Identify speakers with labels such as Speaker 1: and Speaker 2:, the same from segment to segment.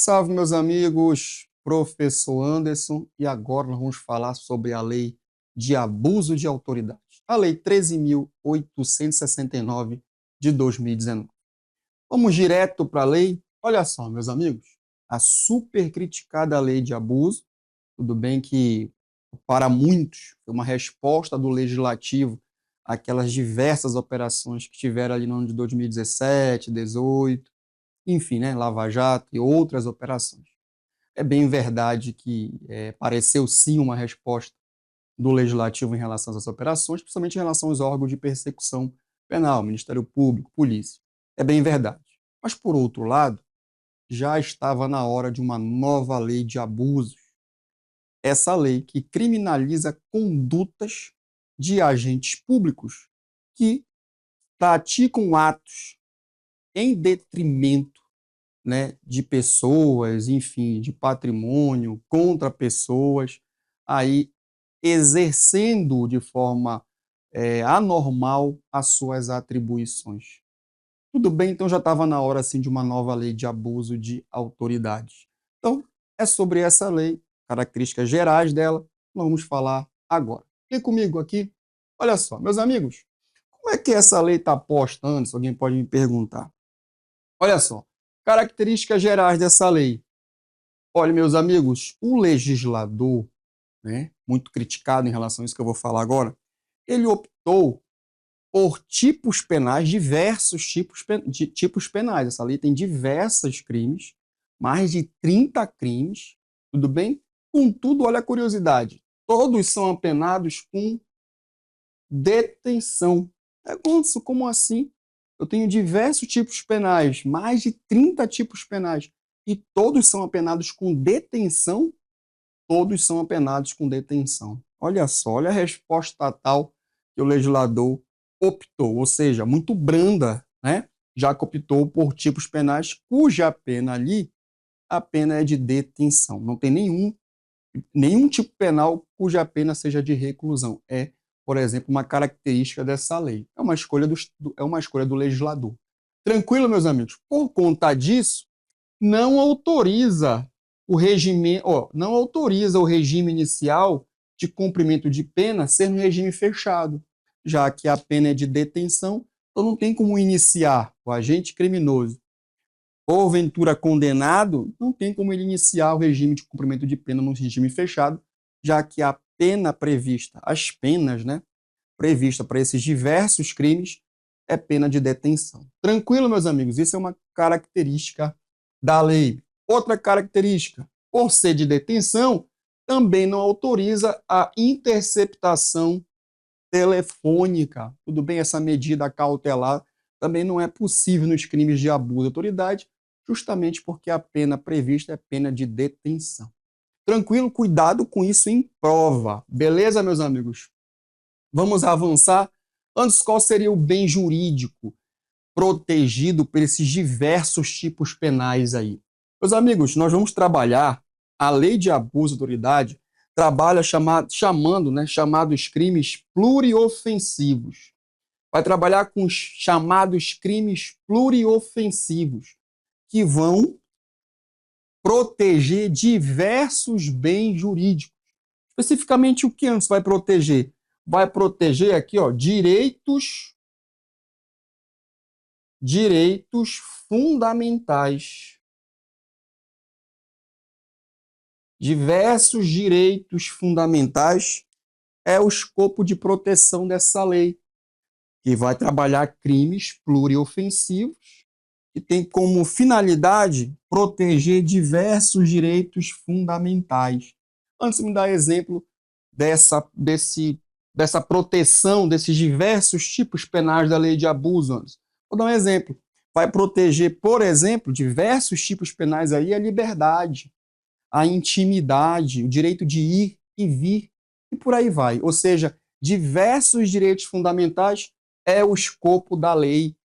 Speaker 1: Salve, meus amigos, professor Anderson, e agora nós vamos falar sobre a lei de abuso de autoridade, a lei 13.869 de 2019. Vamos direto para a lei. Olha só, meus amigos, a super criticada lei de abuso, tudo bem que para muitos foi uma resposta do legislativo àquelas diversas operações que tiveram ali no ano de 2017, 18, enfim, né, Lava Jato e outras operações. É bem verdade que pareceu sim uma resposta do Legislativo em relação a essas operações, principalmente em relação aos órgãos de persecução penal, Ministério Público, Polícia. É bem verdade. Mas, por outro lado, já estava na hora de uma nova lei de abusos. Essa lei que criminaliza condutas de agentes públicos que praticam atos em detrimento, né, de pessoas, enfim, de patrimônio, contra pessoas, aí exercendo de forma anormal as suas atribuições. Tudo bem, então já estava na hora assim de uma nova lei de abuso de autoridade. Então, é sobre essa lei, características gerais dela, nós vamos falar agora. Vem comigo aqui. Olha só, meus amigos, como é que essa lei está posta antes? Alguém pode me perguntar. Olha só, características gerais dessa lei. Olha, meus amigos, o legislador, né, muito criticado em relação a isso que eu vou falar agora, ele optou por tipos penais, diversos tipos penais. Essa lei tem diversos crimes, mais de 30 crimes, tudo bem? Contudo, olha a curiosidade, todos são apenados com detenção. Como assim? Eu tenho diversos tipos penais, mais de 30 tipos penais, e todos são apenados com detenção? Todos são apenados com detenção. Olha só, olha a resposta tal que o legislador optou, ou seja, muito branda, né? Já que optou por tipos penais cuja pena ali, a pena é de detenção. Não tem nenhum tipo penal cuja pena seja de reclusão. É, por exemplo, uma característica dessa lei. É uma escolha do legislador. Tranquilo, meus amigos? Por conta disso, não autoriza não autoriza o regime inicial de cumprimento de pena ser no regime fechado, já que a pena é de detenção, então não tem como iniciar o agente criminoso porventura condenado, não tem como ele iniciar o regime de cumprimento de pena no regime fechado, já que a pena prevista, as penas, né, prevista para esses diversos crimes é pena de detenção. Tranquilo, meus amigos? Isso é uma característica da lei. Outra característica, por ser de detenção, também não autoriza a interceptação telefônica. Tudo bem, essa medida cautelar também não é possível nos crimes de abuso de autoridade, justamente porque a pena prevista é pena de detenção. Tranquilo? Cuidado com isso em prova. Beleza, meus amigos? Vamos avançar. Antes, qual seria o bem jurídico protegido por esses diversos tipos penais aí? Meus amigos, nós vamos trabalhar a lei de abuso de autoridade, trabalha chamados crimes pluriofensivos. Vai trabalhar com os chamados crimes pluriofensivos, que vão proteger diversos bens jurídicos. Especificamente o que antes vai proteger? Vai proteger aqui, ó, direitos fundamentais. Diversos direitos fundamentais é o escopo de proteção dessa lei, que vai trabalhar crimes pluriofensivos, que tem como finalidade proteger diversos direitos fundamentais. Antes de me dar exemplo dessa proteção desses diversos tipos penais da lei de abuso, Anderson. Vou dar um exemplo. Vai proteger, por exemplo, diversos tipos penais aí, a liberdade, a intimidade, o direito de ir e vir, e por aí vai. Ou seja, diversos direitos fundamentais é o escopo da lei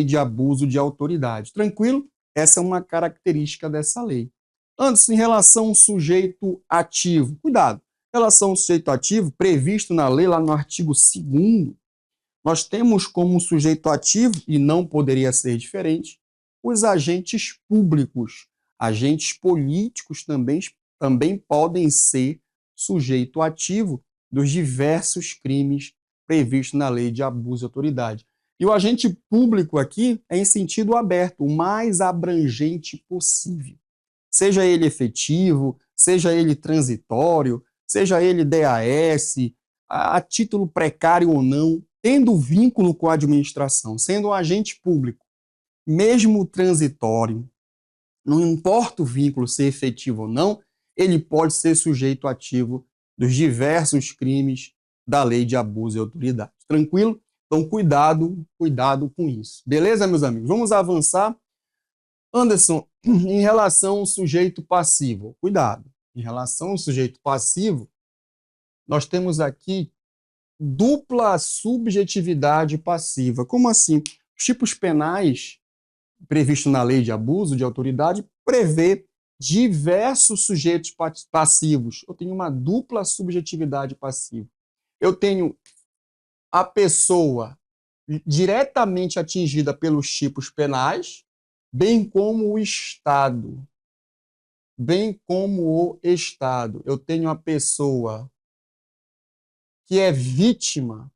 Speaker 1: de abuso de autoridade. Tranquilo? Essa é uma característica dessa lei. Antes, em relação ao sujeito ativo, cuidado. Em relação ao sujeito ativo, previsto na lei, lá no artigo 2º, nós temos como sujeito ativo, e não poderia ser diferente, os agentes públicos. Agentes políticos também podem ser sujeito ativo dos diversos crimes previstos na lei de abuso de autoridade. E o agente público aqui é em sentido aberto, o mais abrangente possível. Seja ele efetivo, seja ele transitório, seja ele DAS, a título precário ou não, tendo vínculo com a administração, sendo um agente público, mesmo transitório, não importa o vínculo ser efetivo ou não, ele pode ser sujeito ativo dos diversos crimes da lei de abuso de autoridade. Tranquilo? Então, cuidado com isso. Beleza, meus amigos? Vamos avançar. Anderson, em relação ao sujeito passivo, cuidado. Em relação ao sujeito passivo, nós temos aqui dupla subjetividade passiva. Como assim? Os tipos penais previstos na lei de abuso de autoridade prevê diversos sujeitos passivos. Eu tenho uma dupla subjetividade passiva. Eu tenho a pessoa diretamente atingida pelos tipos penais, bem como o Estado. Eu tenho a pessoa que é vítima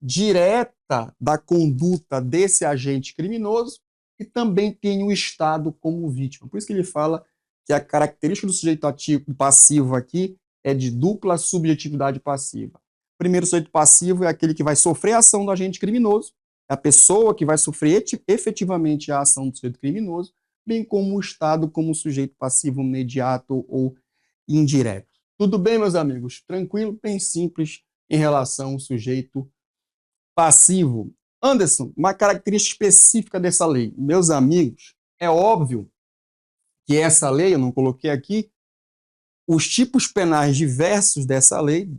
Speaker 1: direta da conduta desse agente criminoso e também tem o Estado como vítima. Por isso que ele fala que a característica do sujeito ativo passivo aqui é de dupla subjetividade passiva. O primeiro sujeito passivo é aquele que vai sofrer a ação do agente criminoso, é a pessoa que vai sofrer efetivamente a ação do sujeito criminoso, bem como o Estado como sujeito passivo imediato ou indireto. Tudo bem, meus amigos? Tranquilo, bem simples em relação ao sujeito passivo. Anderson, uma característica específica dessa lei. Meus amigos, é óbvio que essa lei, eu não coloquei aqui, os tipos penais diversos dessa lei,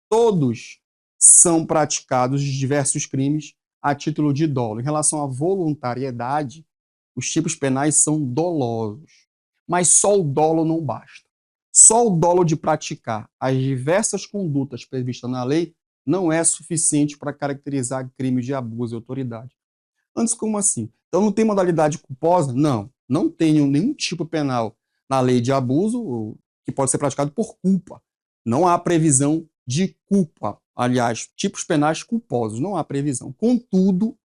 Speaker 1: todos são praticados de diversos crimes a título de dolo. Em relação à voluntariedade, os tipos penais são dolosos. Mas só o dolo não basta. Só o dolo de praticar as diversas condutas previstas na lei não é suficiente para caracterizar crimes de abuso de autoridade. Antes, como assim? Então não tem modalidade culposa? Não. Não tem nenhum tipo penal na lei de abuso que pode ser praticado por culpa. Não há previsão de culpa. Aliás, tipos penais culposos, não há previsão. Contudo,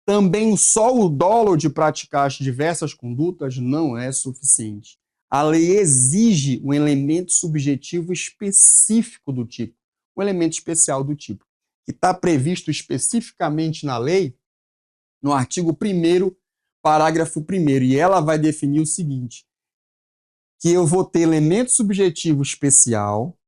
Speaker 1: também só o dolo de praticar as diversas condutas não é suficiente. A lei exige um elemento subjetivo específico do tipo, um elemento especial do tipo, que está previsto especificamente na lei, no artigo 1º, parágrafo 1º, e ela vai definir o seguinte, que eu vou ter elemento subjetivo especial,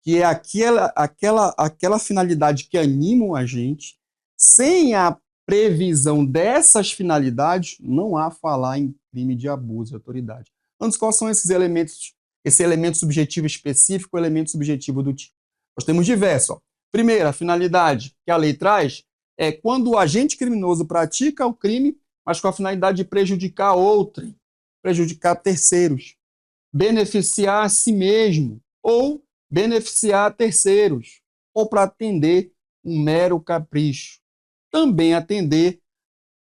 Speaker 1: que é aquela finalidade que anima o agente, sem a previsão dessas finalidades, não há falar em crime de abuso de autoridade. Antes, quais são esses elementos? Esse elemento subjetivo específico, o elemento subjetivo do tipo. Nós temos diversos. Ó. Primeiro, a finalidade que a lei traz é quando o agente criminoso pratica o crime, mas com a finalidade de prejudicar outrem, prejudicar terceiros, beneficiar a si mesmo ou beneficiar terceiros, ou para atender um mero capricho. Também atender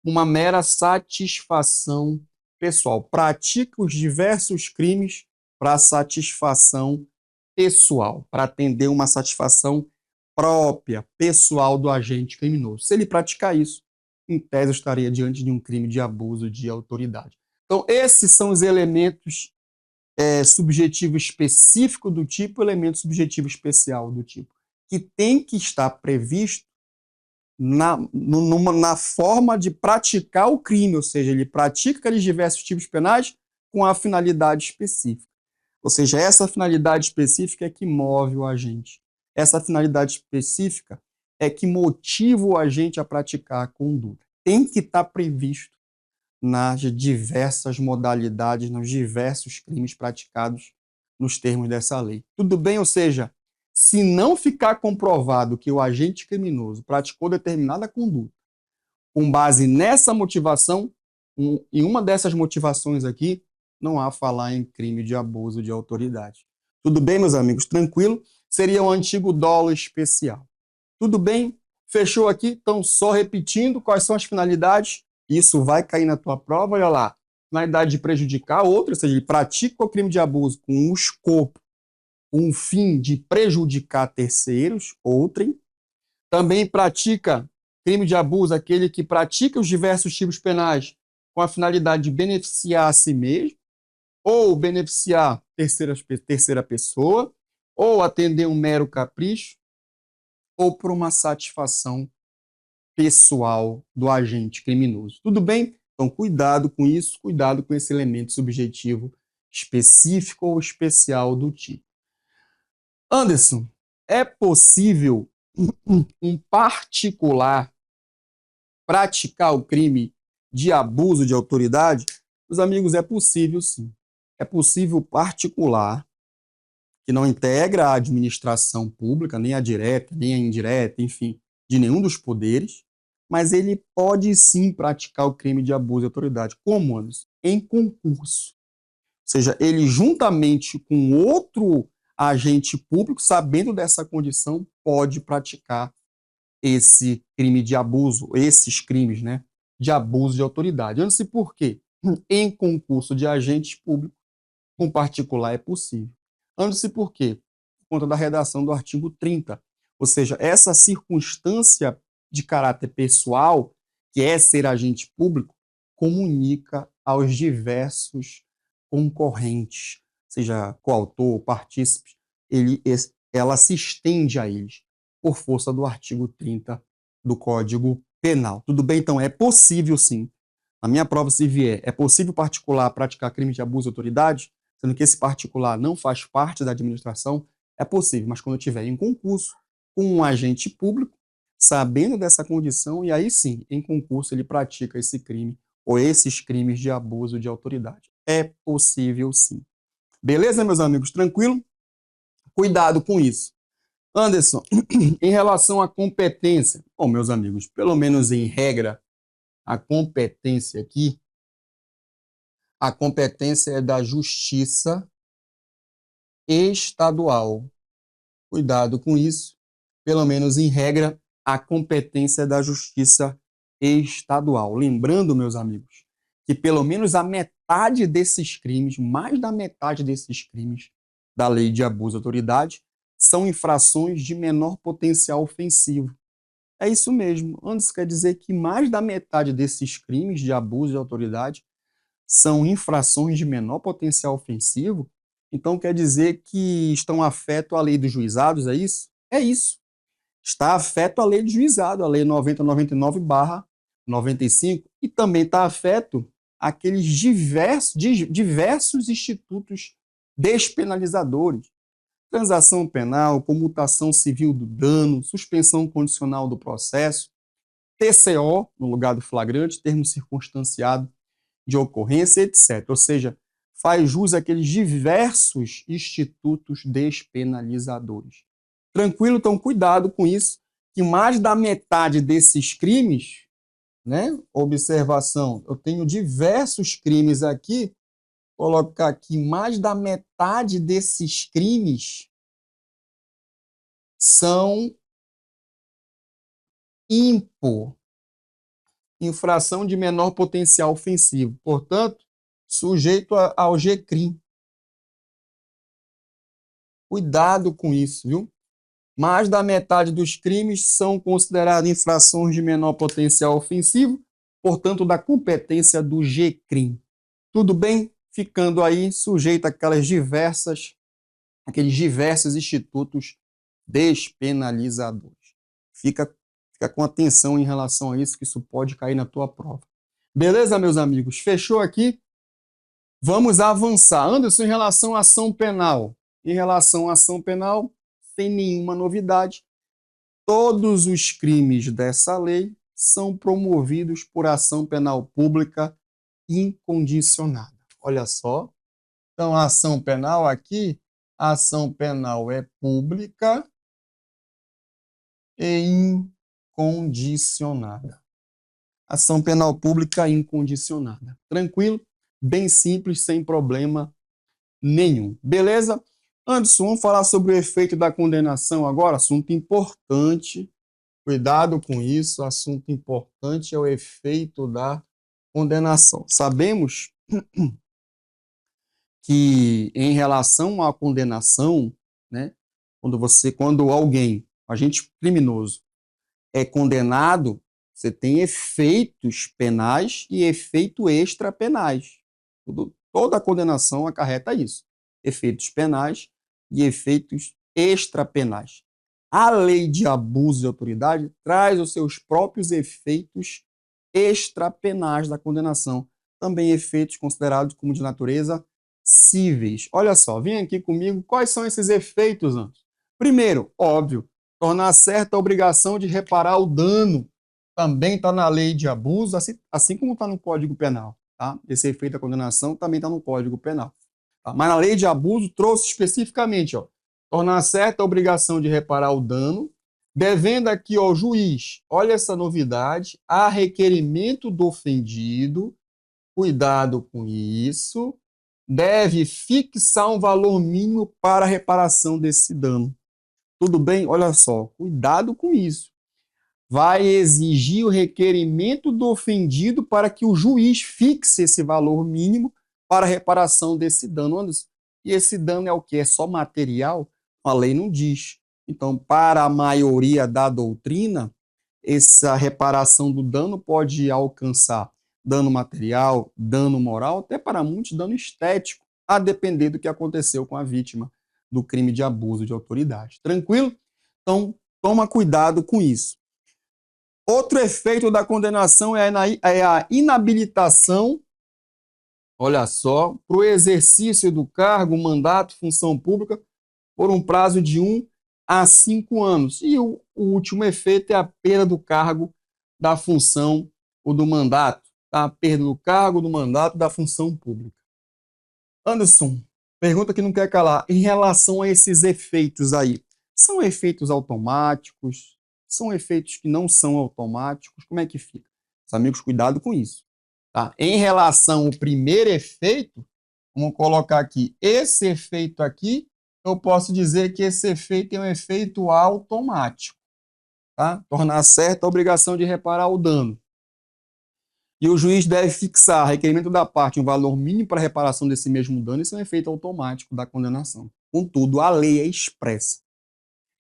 Speaker 1: uma mera satisfação pessoal. Pratica os diversos crimes para satisfação pessoal, para atender uma satisfação própria, pessoal do agente criminoso. Se ele praticar isso, em tese estaria diante de um crime de abuso de autoridade. Então, esses são os elementos subjetivo específico do tipo, elemento subjetivo especial do tipo, que tem que estar previsto na forma de praticar o crime, ou seja, ele pratica aqueles diversos tipos penais com a finalidade específica. Ou seja, essa finalidade específica é que move o agente. Essa finalidade específica é que motiva o agente a praticar a conduta. Tem que estar previsto nas diversas modalidades, nos diversos crimes praticados nos termos dessa lei. Tudo bem? Ou seja, se não ficar comprovado que o agente criminoso praticou determinada conduta com base nessa motivação, em uma dessas motivações aqui, não há falar em crime de abuso de autoridade. Tudo bem, meus amigos? Tranquilo? Seria o antigo dolo especial. Tudo bem? Fechou aqui? Então, só repetindo quais são as finalidades. Isso vai cair na tua prova, olha lá. Finalidade de prejudicar outra, ou seja, ele pratica o crime de abuso com o escopo, com o fim de prejudicar terceiros, outrem. Também pratica crime de abuso aquele que pratica os diversos tipos penais com a finalidade de beneficiar a si mesmo, ou beneficiar terceira pessoa, ou atender um mero capricho, ou por uma satisfação pessoal do agente criminoso. Tudo bem? Então, cuidado com isso, cuidado com esse elemento subjetivo específico ou especial do tipo. Anderson, é possível um particular praticar o crime de abuso de autoridade? Meus amigos, é possível sim. É possível particular que não integra a administração pública, nem a direta, nem a indireta, enfim, de nenhum dos poderes, mas ele pode sim praticar o crime de abuso de autoridade. Como, Anderson? Em concurso. Ou seja, ele juntamente com outro agente público, sabendo dessa condição, pode praticar esse crime de abuso, esses crimes, né, de abuso de autoridade. Eu não sei por quê. Em concurso de agentes públicos, com particular é possível. Eu não sei por quê. Por conta da redação do artigo 30. Ou seja, essa circunstância de caráter pessoal, que é ser agente público, comunica aos diversos concorrentes, seja coautor, partícipe, ela se estende a eles, por força do artigo 30 do Código Penal. Tudo bem? Então, é possível, sim. Na minha prova, se vier, é possível particular praticar crime de abuso de autoridade, sendo que esse particular não faz parte da administração, é possível, mas quando tiver em concurso com um agente público, sabendo dessa condição, e aí sim, em concurso, ele pratica esse crime ou esses crimes de abuso de autoridade. É possível, sim. Beleza, meus amigos? Tranquilo? Cuidado com isso. Anderson, em relação à competência, bom, meus amigos, pelo menos em regra, a competência aqui, a competência é da Justiça Estadual. Cuidado com isso. Pelo menos em regra, a competência é da Justiça Estadual. Lembrando, meus amigos, que pelo menos a metade desses crimes, mais da metade desses crimes da Lei de Abuso de Autoridade, são infrações de menor potencial ofensivo. É isso mesmo. Antes quer dizer que mais da metade desses crimes de abuso de autoridade são infrações de menor potencial ofensivo. Então quer dizer que estão afeto à lei dos juizados, é isso? É isso. Está afeto à lei do juizado, a lei 9099/95, e também está afeto àqueles diversos institutos despenalizadores. Transação penal, comutação civil do dano, suspensão condicional do processo, TCO, no lugar do flagrante, termo circunstanciado de ocorrência, etc. Ou seja, faz jus àqueles diversos institutos despenalizadores. Tranquilo? Então, cuidado com isso, que mais da metade desses crimes, né? Observação, eu tenho diversos crimes aqui, colocar aqui, mais da metade desses crimes são IMPO, infração de menor potencial ofensivo, portanto, sujeito ao GCRIM. Cuidado com isso, viu? Mais da metade dos crimes são considerados infrações de menor potencial ofensivo, portanto, da competência do GCRIM. Tudo bem? Ficando aí sujeito àqueles diversos institutos despenalizadores. Fica com atenção em relação a isso, que isso pode cair na tua prova. Beleza, meus amigos? Fechou aqui? Vamos avançar. Anderson, em relação à ação penal. Em relação à ação penal, sem nenhuma novidade, todos os crimes dessa lei são promovidos por ação penal pública incondicionada. Olha só. Então, a ação penal aqui, a ação penal é pública e incondicionada. Ação penal pública incondicionada. Tranquilo? Bem simples, sem problema nenhum. Beleza? Anderson, vamos falar sobre o efeito da condenação agora, assunto importante Cuidado com isso, assunto importante é o efeito da condenação. Sabemos que em relação à condenação, né, quando alguém, agente criminoso, é condenado, você tem efeitos penais e efeitos extrapenais. Toda condenação acarreta isso. Efeitos penais e efeitos extrapenais. A lei de abuso de autoridade traz os seus próprios efeitos extrapenais da condenação, também efeitos considerados como de natureza cíveis. Olha só, vem aqui comigo, quais são esses efeitos, Anderson? Primeiro, óbvio, tornar certa a obrigação de reparar o dano. Também está na lei de abuso, assim como está no Código Penal. Tá? Esse efeito da condenação também está no Código Penal. Tá? Mas na lei de abuso trouxe especificamente, ó, tornar certa a obrigação de reparar o dano, devendo aqui ao juiz, olha essa novidade, a requerimento do ofendido, cuidado com isso, deve fixar um valor mínimo para a reparação desse dano. Tudo bem? Olha só, cuidado com isso. Vai exigir o requerimento do ofendido para que o juiz fixe esse valor mínimo para a reparação desse dano. Anderson, e esse dano é o quê? É só material? A lei não diz. Então, para a maioria da doutrina, essa reparação do dano pode alcançar dano material, dano moral, até para muitos dano estético, a depender do que aconteceu com a vítima do crime de abuso de autoridade. Tranquilo? Então, toma cuidado com isso. Outro efeito da condenação é a inabilitação, olha só, para o exercício do cargo, mandato, função pública, por um prazo de 1 a 5 anos. E o último efeito é a perda do cargo, da função ou do mandato. Tá? A perda do cargo, do mandato, da função pública. Anderson, pergunta que não quer calar. Em relação a esses efeitos aí, são efeitos automáticos? São efeitos que não são automáticos? Como é que fica? Os amigos, cuidado com isso. Tá? Em relação ao primeiro efeito, vamos colocar aqui, esse efeito aqui, eu posso dizer que esse efeito é um efeito automático. Tá? Tornar certa a obrigação de reparar o dano. E o juiz deve fixar, requerimento da parte, um valor mínimo para a reparação desse mesmo dano. Isso é um efeito automático da condenação. Contudo, a lei é expressa.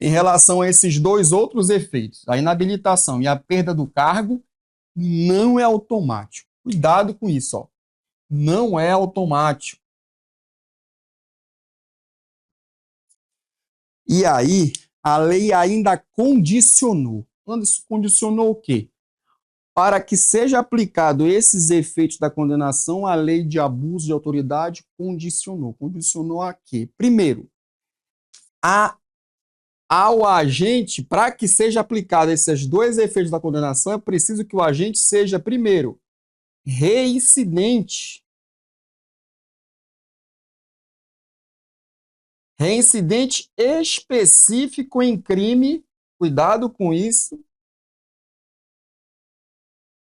Speaker 1: Em relação a esses dois outros efeitos, a inabilitação e a perda do cargo, não é automático. Cuidado com isso, ó. Não é automático. E aí, a lei ainda condicionou. Anderson, condicionou o quê? Para que seja aplicado esses efeitos da condenação, a lei de abuso de autoridade condicionou. Condicionou a quê? Primeiro, ao agente, para que seja aplicado esses dois efeitos da condenação, é preciso que o agente seja, primeiro, reincidente. Reincidente específico em crime, cuidado com isso,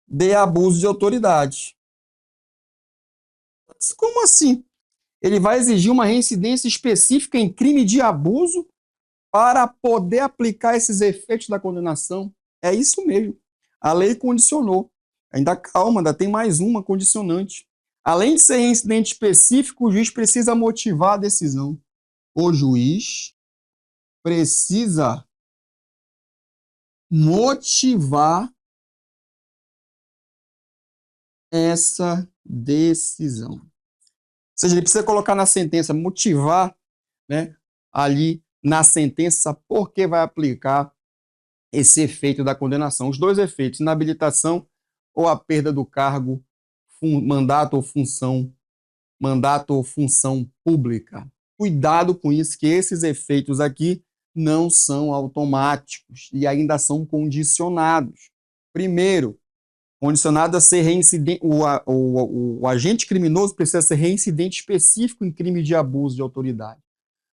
Speaker 1: de abuso de autoridade. Como assim? Ele vai exigir uma reincidência específica em crime de abuso para poder aplicar esses efeitos da condenação. É isso mesmo. A lei condicionou. Ainda calma, ainda tem mais uma condicionante. Além de ser reincidente específico, o juiz precisa motivar a decisão. O juiz precisa motivar essa decisão. Ou seja, ele precisa colocar na sentença, motivar, né, ali na sentença por que vai aplicar esse efeito da condenação. Os dois efeitos, inabilitação ou a perda do cargo, mandato ou função pública. Cuidado com isso, que esses efeitos aqui não são automáticos e ainda são condicionados. Primeiro, condicionado a ser reincidente, o agente criminoso precisa ser reincidente específico em crime de abuso de autoridade.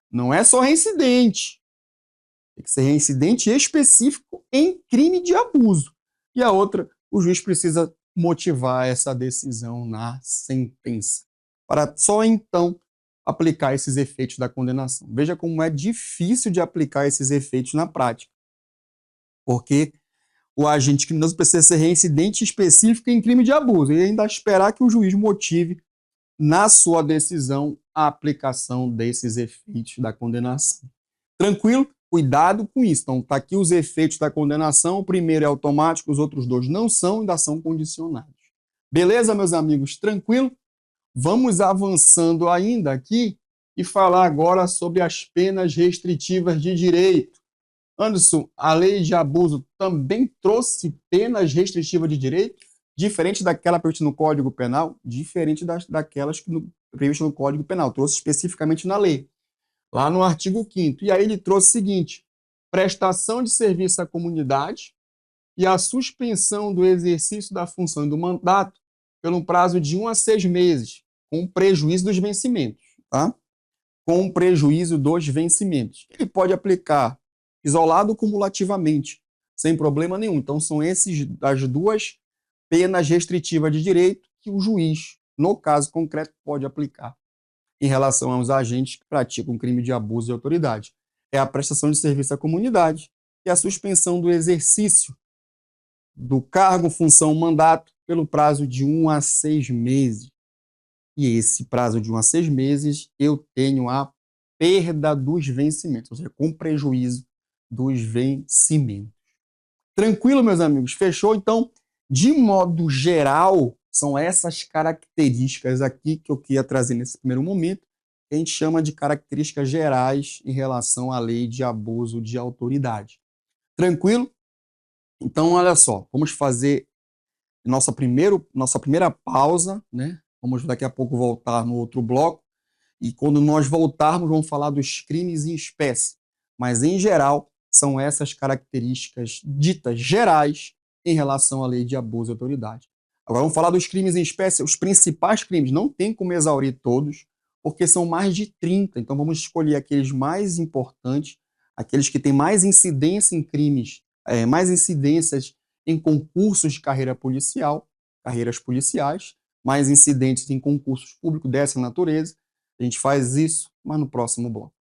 Speaker 1: Não é só reincidente, tem que ser reincidente específico em crime de abuso. E a outra, o juiz precisa motivar essa decisão na sentença, para só então aplicar esses efeitos da condenação. Veja como é difícil de aplicar esses efeitos na prática, porque o agente criminoso precisa ser reincidente específico em crime de abuso e ainda esperar que o juiz motive na sua decisão a aplicação desses efeitos da condenação. Tranquilo? Cuidado com isso. Então, está aqui os efeitos da condenação. O primeiro é automático, os outros dois não são, ainda são condicionados. Beleza, meus amigos? Tranquilo? Vamos avançando ainda aqui e falar agora sobre as penas restritivas de direito. Anderson, a lei de abuso também trouxe penas restritivas de direito, diferente daquela prevista no Código Penal, diferente daquelas previstas no Código Penal, trouxe especificamente na lei, lá no artigo 5º. E aí ele trouxe o seguinte: prestação de serviço à comunidade e a suspensão do exercício da função e do mandato pelo prazo de 1 a 6 meses, com prejuízo dos vencimentos, tá? Com prejuízo dos vencimentos. Ele pode aplicar isolado ou cumulativamente, sem problema nenhum. Então, são esses as duas penas restritivas de direito que o juiz, no caso concreto, pode aplicar em relação aos agentes que praticam crime de abuso de autoridade. É a prestação de serviço à comunidade e a suspensão do exercício do cargo, função, mandato pelo prazo de 1 a 6 meses. E esse prazo de 1 a 6 meses, eu tenho a perda dos vencimentos, ou seja, com prejuízo dos vencimentos. Tranquilo, meus amigos? Fechou? Então, de modo geral, são essas características aqui que eu queria trazer nesse primeiro momento, que a gente chama de características gerais em relação à lei de abuso de autoridade. Tranquilo? Então, olha só, vamos fazer nossa primeira pausa, né? Vamos daqui a pouco voltar no outro bloco, e quando nós voltarmos, vamos falar dos crimes em espécie. Mas, em geral, são essas características ditas gerais em relação à lei de abuso de autoridade. Agora vamos falar dos crimes em espécie, os principais crimes. Não tem como exaurir todos, porque são mais de 30. Então vamos escolher aqueles mais importantes, aqueles que têm mais incidência em crimes, mais incidências em concursos de carreira policial, carreiras policiais, mais incidentes em concursos públicos dessa natureza. A gente faz isso, mas no próximo bloco.